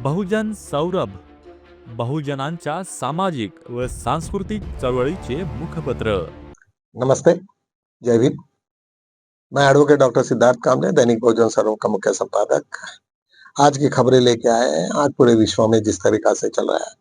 बहुजन सौरभ, बहुजनांच्या सामाजिक व सांस्कृतिक चळवळीचे मुखपत्र। नमस्ते, जय भीम। मैं एडवोकेट डॉक्टर सिद्धार्थ कामले, दैनिक बहुजन सौरभ का मुख्य संपादक। आज की खबरें लेके आए हैं। आज पूरे विश्व में जिस तरीका से चल रहा है,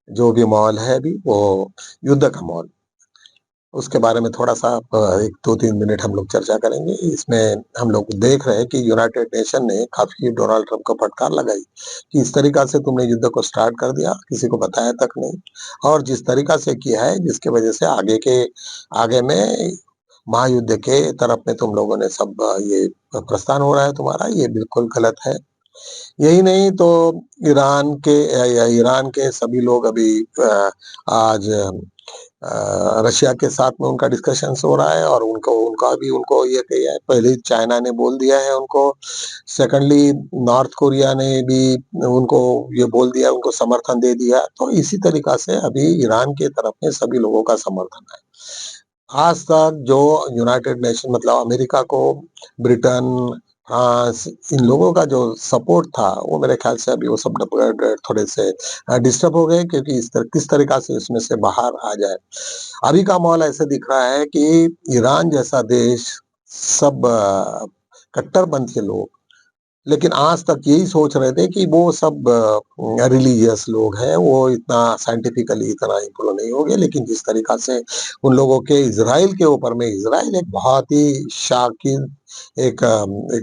जो भी माहौल है अभी, वो युद्ध का माहौल। उसके बारे में थोड़ा-सा 1-2-3 मिनट हम लोग चर्चा करेंगे। इसमें हम लोग देख रहे हैं कि यूनाइटेड नेशन ने काफ़ी डोनाल्ड ट्रंप को फटकार लगाई कि इस तरीका से तुमने युद्ध को स्टार्ट कर दिया, किसी को बताया तक नहीं, और जिस तरीका से किया है, जिसकी वजह से आगे में महायुद्ध के तरफ में तुम लोगों ने सब ये प्रस्थान हो रहा है तुम्हारा, ये बिल्कुल गलत है। यही नहीं तो ईरान के सभी लोग अभी आज रशिया के साथ में उनका डिस्कशंस हो रहा है, और उनको ये किया है। पहले चाइना ने बोल दिया है उनको, सेकंडली नॉर्थ कोरिया ने भी उनको ये बोल दिया, उनको समर्थन दे दिया। तो इसी तरीका से अभी ईरान के तरफ में सभी लोगों का समर्थन है। आज तक जो यूनाइटेड नेशन मतलब अमेरिका को, ब्रिटेन, फ्रांस, इन लोगों का जो सपोर्ट था, वो मेरे ख्याल से अभी वो सब थोड़े से डिस्टर्ब हो गए, क्योंकि किस तरीका से इसमें से बाहर आ जाए। अभी का माहौल ऐसे दिख रहा है कि ईरान जैसा देश, सब कट्टरपंथी लोग, लेकिन आज तक यही सोच रहे थे कि वो सब रिलीजियस लोग हैं, वो इतना साइंटिफिकली इतना इम्प्रूव नहीं होंगे। लेकिन जिस तरीका से उन लोगों के इज़राइल के ऊपर में, इज़राइल एक बहुत ही शाकिर एक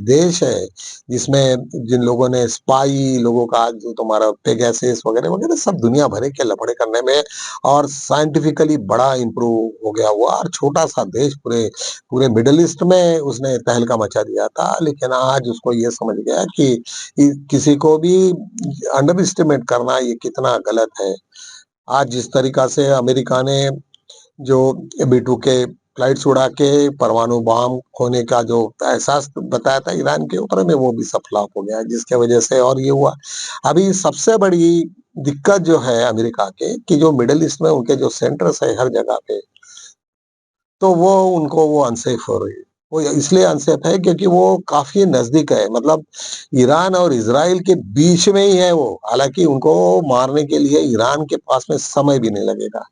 देश है, जिसमें जिन लोगों ने स्पाई लोगों का, जो तुम्हारा पेगासस वगैरह-वगैरह सब दुनिया भर के लफड़े करने में और साइंटिफिकली बड़ा इम्प्रूव हो गया हुआ, और छोटा-सा देश पूरे पूरे मिडल ईस्ट में उसने तहलका मचा दिया था। लेकिन आज उसको ये समझ गया कि किसी को भी अंडर एस्टिमेट करना ये कितना गलत है। आज जिस तरीका से अमेरिका ने जो B-2 के फ्लाइट्स उड़ा के परमाणु बम होने का जो एहसास बताया था ईरान के ऊपर में, वो भी सब फ्लॉप हो गया, जिसके वजह से और ये हुआ। अभी सबसे बड़ी दिक्कत जो है अमेरिका के, कि जो मिडल ईस्ट में उनके जो सेंटर्स है हर जगह पे, तो वो अनसेफ हो रही है। वो इसलिए अनसेफ है क्योंकि वो काफ़ी नज़दीक है, मतलब ईरान और इज़राइल के बीच में ही है वो। हालाँकि उनको मारने के लिए ईरान के पास में समय भी नहीं लगेगा।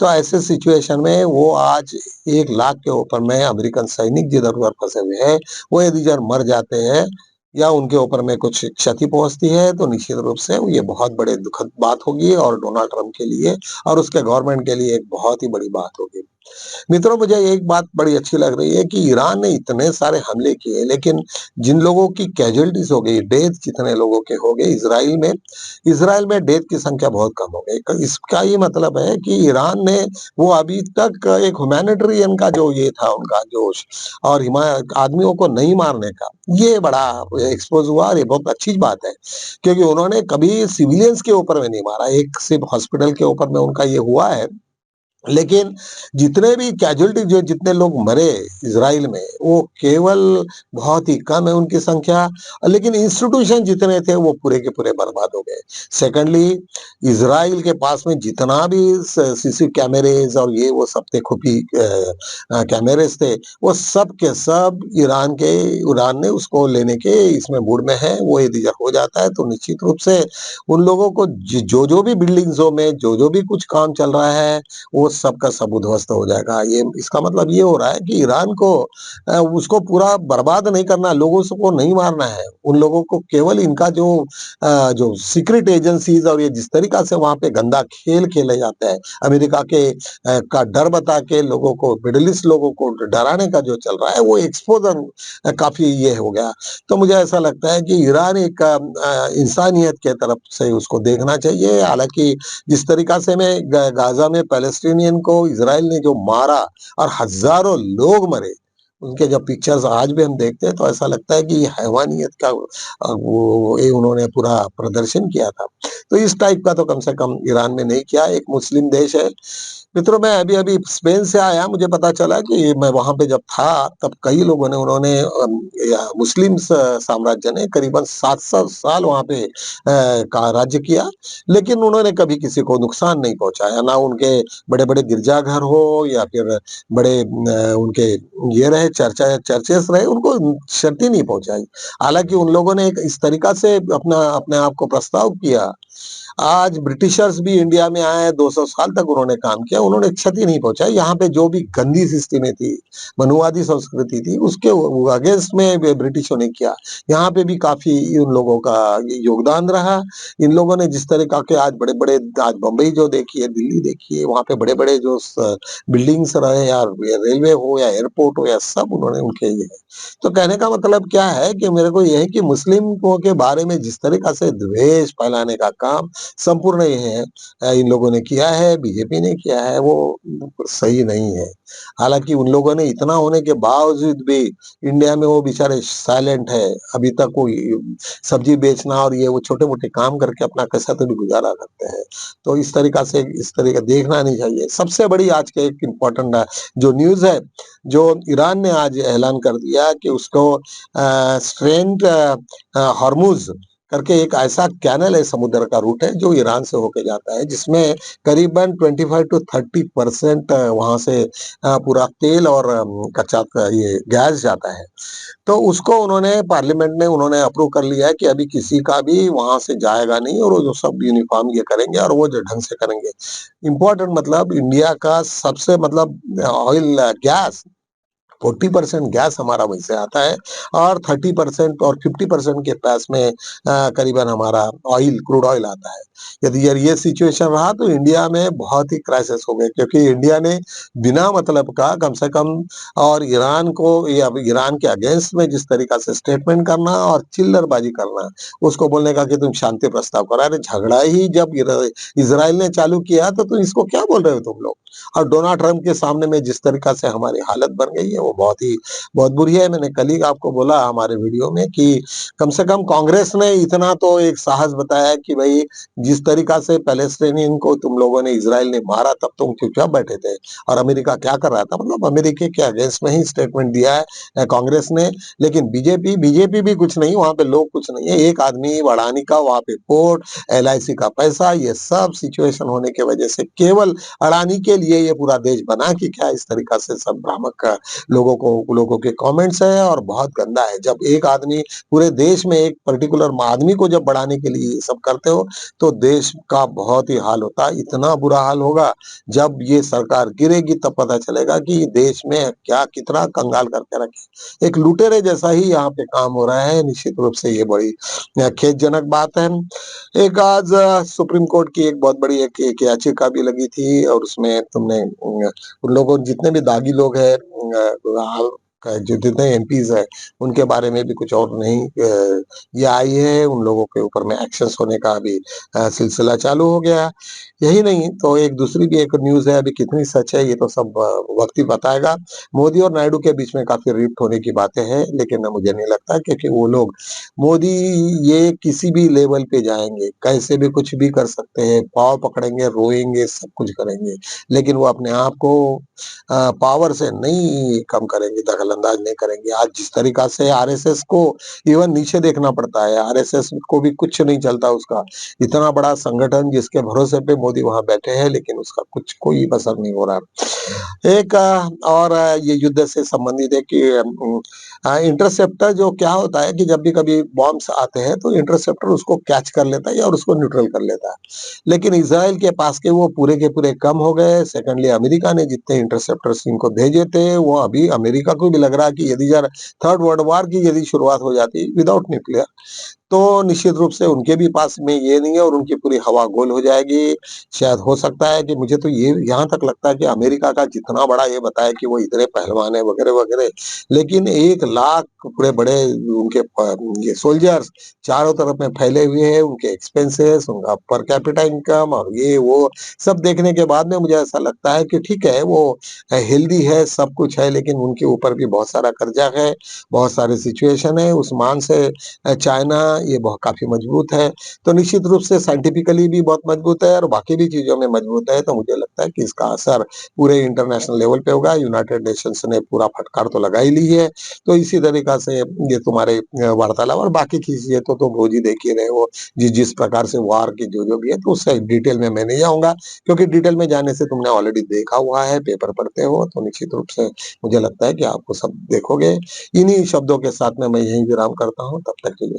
तो ऐसे सिचुएशन में वो आज 1 लाख के ऊपर में अमेरिकन सैनिक जिधर-उधर फँसे हुए हैं, वो यदि इधर मर जाते हैं या उनके ऊपर में कुछ क्षति पहुँचती है, तो निश्चित रूप से ये बहुत बड़े दुखद बात होगी, और डोनाल्ड ट्रंप के लिए और उसके गवर्नमेंट के लिए एक बहुत ही बड़ी बात होगी। मित्रों, मुझे एक बात बड़ी अच्छी लग रही है कि ईरान ने इतने सारे हमले किए, लेकिन जिन लोगों की कैजुअल्टीज़ हो गई, डेथ जितने लोगों के हो गए इज़राइल में डेथ की संख्या बहुत कम हो गई। क इसका ये मतलब है कि ईरान ने वो अभी तक एक ह्यूमैनिटेरियन का जो ये था उनका जोश, और आदमियों को नहीं मारने का, ये बड़ा एक्सपोज़ हुआ, और ये बहुत अच्छी बात है, क्योंकि उन्होंने कभी सिविलियंस के ऊपर में नहीं मारा। एक सिर्फ़ हॉस्पिटल के ऊपर में उनका ये हुआ है, लेकिन जितने भी कैजुअल्टी जो जितने लोग मरे इज़राइल में, वो केवल बहुत ही कम है उनकी संख्या, लेकिन इंस्टीट्यूशन जितने थे वो पूरे के पूरे बर्बाद हो गए। सेकंडली, इज़राइल के पास में जितना भी सीसी कैमरेज और ये वो सब थे, खुफी कैमरेज थे, वो सब के सब ईरान ने उसको लेने के इसमें मूड में है। वो यदि हो जाता है तो निश्चित रूप से उन लोगों को जो भी बिल्डिंग्सों में जो भी कुछ काम चल रहा है, वो सब का सब उध्वस्त हो जाएगा। ये इसका मतलब ये हो रहा है कि ईरान को उसको पूरा बर्बाद नहीं करना, लोगों को नहीं मारना है। उन लोगों को केवल इनका जो सीक्रेट एजेंसीज और ये जिस तरीका से वहाँ पे गंदा खेल खेले जाते हैं, अमेरिका के का डर बता के लोगों को, मिडल ईस्ट लोगों को डराने का जो चल रहा है, वो एक्सपोज़र काफ़ी ये हो गया। तो मुझे ऐसा लगता है कि ईरान एक इंसानियत के तरफ से उसको देखना चाहिए। हालाँकि जिस तरीका से में गाज़ा में पैलेस्टीनियन को इज़राइल ने जो मारा और हज़ारों लोग मरे, उनके जब पिक्चर्स आज भी हम देखते हैं तो ऐसा लगता है कि ये हैवानियत का वो ये उन्होंने पूरा प्रदर्शन किया था। तो इस टाइप का तो कम से कम ईरान में नहीं किया, एक मुस्लिम देश है। मित्रों, मैं अभी-अभी स्पेन से आया, मुझे पता चला कि मैं वहाँ पे जब था, तब कई लोगों ने उन्होंने मुस्लिम साम्राज्य ने करीबन 700 साल वहाँ पे का राज्य किया, लेकिन उन्होंने कभी किसी को नुकसान नहीं पहुँचाया, ना उनके बड़े-बड़े गिरजाघर हो या फिर बड़े उनके ये रहे चर्चेस रहे, उनको क्षति नहीं पहुँचाई। हालाँकि उन लोगों ने एक इस तरीका से अपने आप को प्रस्ताव किया। आज ब्रिटिशर्स भी इंडिया में आए, 200 साल तक उन्होंने काम किया, उन्होंने क्षति नहीं पहुँचाई। यहाँ पे जो भी गंदी सिस्टमें थी, मनुवादी संस्कृति थी, उसके अगेंस्ट में ब्रिटिशों ने किया। यहाँ पे भी काफ़ी उन लोगों का योगदान रहा। इन लोगों ने जिस तरीक़ा के आज बड़े-बड़े, आज बम्बई जो देखिए, दिल्ली देखिए, वहाँ पे बड़े-बड़े जो बिल्डिंग्स रहे या रेलवे हो या एयरपोर्ट हो या सब उन्होंने उनके ये है। तो कहने का मतलब क्या है कि मेरे को ये है कि मुस्लिमों के बारे में जिस तरीक़ा से द्वेष फैलाने का काम संपूर्ण ये है इन लोगों ने किया है, बीजेपी ने किया है, वो सही नहीं है। हालाँकि उन लोगों ने इतना होने के बावजूद भी इंडिया में वो बेचारे साइलेंट है। अभी तक वो सब्ज़ी बेचना और ये वो छोटे-मोटे काम करके अपना कैसा तो भी गुज़ारा करते हैं। तो इस तरीक़ा से इस तरीक़ा देखना नहीं चाहिए। सबसे बड़ी आज के एक इम्पोर्टेंट जो न्यूज़ है, जो ईरान ने आज ऐलान कर दिया कि उसको स्ट्रेंट हॉर्मुज़ करके एक ऐसा कैनल है, समुद्र का रूट है जो ईरान से होके जाता है, जिसमें करीबन 25 टू 30% वहाँ से पूरा तेल और कच्चा ये गैस जाता है। तो उसको उन्होंने पार्लियामेंट में उन्होंने अप्रूव कर लिया है कि अभी किसी का भी वहाँ से जाएगा नहीं और वो जो सब यूनिफ़ॉर्म ये करेंगे और वो जो ढंग से करेंगे। इम्पोर्टेंट मतलब इंडिया का सबसे मतलब ऑयल गैस 40% गैस हमारा वहीं से आता है और 30% और 50% के पास में करीबन हमारा क्रूड ऑयल आता है। यदि यार ये सिचुएशन रहा तो इंडिया में बहुत ही क्राइसिस हो गए, क्योंकि इंडिया ने बिना मतलब का कम से कम और ईरान को या ईरान के अगेंस्ट में जिस तरीका से स्टेटमेंट करना और चिल्लरबाजी करना, उसको बोलने का कि तुम शांति प्रस्ताव करो। अरे झगड़ा ही जब इज़राइल ने चालू किया तो तुम इसको क्या बोल रहे हो तुम लोग? और डोनाल्ड ट्रम्प के सामने में जिस तरीका से हमारी हालत बन गई है वो बहुत बुरी है। मैंने कल ही आपको बोला हमारे वीडियो में कि कम से कम कांग्रेस ने इतना तो एक साहस बताया कि भई जिस तरीका से पैलेस्टाइनियन को तुम लोगों ने इज़राइल ने मारा, तब तुम चुपचाप बैठे थे और अमेरिका क्या कर रहा था? मतलब अमेरिका के अगेंस्ट में ही स्टेटमेंट दिया है कांग्रेस ने। लेकिन बीजेपी भी कुछ नहीं, वहाँ पे लोग कुछ नहीं है। एक आदमी अडानी का वहाँ पे पोर्ट, एलआईसी का पैसा, ये सब सिचुएशन होने की वजह से केवल अडानी के लिए ये पूरा देश बना कि क्या, इस तरीका से सब भ्रामक लोगों के कमेंट्स हैं और बहुत गंदा है। जब एक आदमी पूरे देश में एक पर्टिकुलर आदमी को जब बढ़ाने के लिए ये सब करते हो, तो देश का बहुत ही हाल होता है। इतना बुरा हाल होगा, जब ये सरकार गिरेगी तब पता चलेगा कि देश में क्या कितना कंगाल करके रखे। एक लुटेरे जैसा ही यहाँ पे काम हो रहा है। निश्चित रूप से ये बड़ी खेदजनक बात है। एक आज सुप्रीम कोर्ट की एक बहुत बड़ी एक याचिका भी लगी थी और उसमें तुमने उन लोगों जितने भी दागी लोग हैं जो जितने एमपीज़ हैं, उनके बारे में भी कुछ और नहीं ये आई है, उन लोगों के ऊपर में एक्शंस होने का अभी सिलसिला चालू हो गया। यही नहीं तो एक दूसरी भी एक न्यूज़ है, अभी कितनी सच है ये तो सब वक़्त ही बताएगा। मोदी और नायडू के बीच में काफ़ी रिफ्ट होने की बातें हैं, लेकिन मुझे नहीं लगता क्योंकि वो लोग मोदी ये किसी भी लेवल पे जाएँगे, कैसे भी कुछ भी कर सकते हैं, पाँव पकड़ेंगे, रोएँगे, सब कुछ करेंगे, लेकिन वो अपने आप को पावर से नहीं कम करेंगे, दखल-अंदाज़ नहीं करेंगे। आज जिस तरीक़ा से आरएसएस को इवन नीचे देखना पड़ता है, आरएसएस को भी कुछ नहीं चलता उसका। इतना बड़ा संगठन जिसके भरोसे पे मोदी वहाँ बैठे हैं, लेकिन उसका कुछ कोई असर नहीं हो रहा। एक और ये युद्ध से संबंधित है कि इंटरसेप्टर जो क्या होता है कि जब भी कभी बॉम्ब्स आते हैं, तो इंटरसेप्टर उसको कैच कर लेता है और उसको न्यूट्रल कर लेता है। लेकिन इज़राइल के पास के वो पूरे के पूरे कम हो गए। सेकंडली अमेरिका ने जितने इंटरसेप्टर्स इनको भेजे थे, वो अभी अमेरिका को भी लग रहा है कि यदि यार थर्ड वर्ल्ड वॉर की यदि शुरुआत हो जाती विदाउट न्यूक्लियर, तो निश्चित रूप से उनके भी पास में ये नहीं है और उनकी पूरी हवा गोल हो जाएगी। शायद हो सकता है कि मुझे तो ये यहाँ तक लगता है कि अमेरिका का जितना बड़ा ये बताया कि वो इतने पहलवान है वगैरह-वगैरह, लेकिन 1 लाख पूरे बड़े उनके ये सोल्जर्स चारों तरफ में फैले हुए हैं, उनके एक्सपेंसेस, उनका पर कैपिटा इनकम और ये वो सब देखने के बाद में मुझे ऐसा लगता है कि ठीक है, वो हेल्दी है, सब कुछ है, लेकिन उनके ऊपर भी बहुत सारा कर्जा है, बहुत सारी सिचुएशन है। उस मान से चाइना ये बहुत काफ़ी मजबूत है। तो निश्चित रूप से साइंटिफिकली भी बहुत मजबूत है और बाकी भी चीज़ों में मजबूत है, तो मुझे लगता है कि इसका असर पूरे इंटरनेशनल लेवल पे होगा। यूनाइटेड नेशंस ने पूरा फटकार तो लगा ही ली है, तो इसी तरीक़ा से ये तुम्हारे वार्तालाप और बाकी की चीज़ें तो तुम रोज़ ही देख ही रहे हो, जिस प्रकार से वार की जो-जो भी है, तो उससे डिटेल में मैं नहीं जाऊँगा, क्योंकि डिटेल में जाने से तुमने ऑलरेडी देखा हुआ है, पेपर पढ़ते हो, तो निश्चित रूप से मुझे लगता है कि आप वो सब देखोगे। इन्हीं शब्दों के साथ में मैं यहीं विराम करता हूँ, तब तक के लिए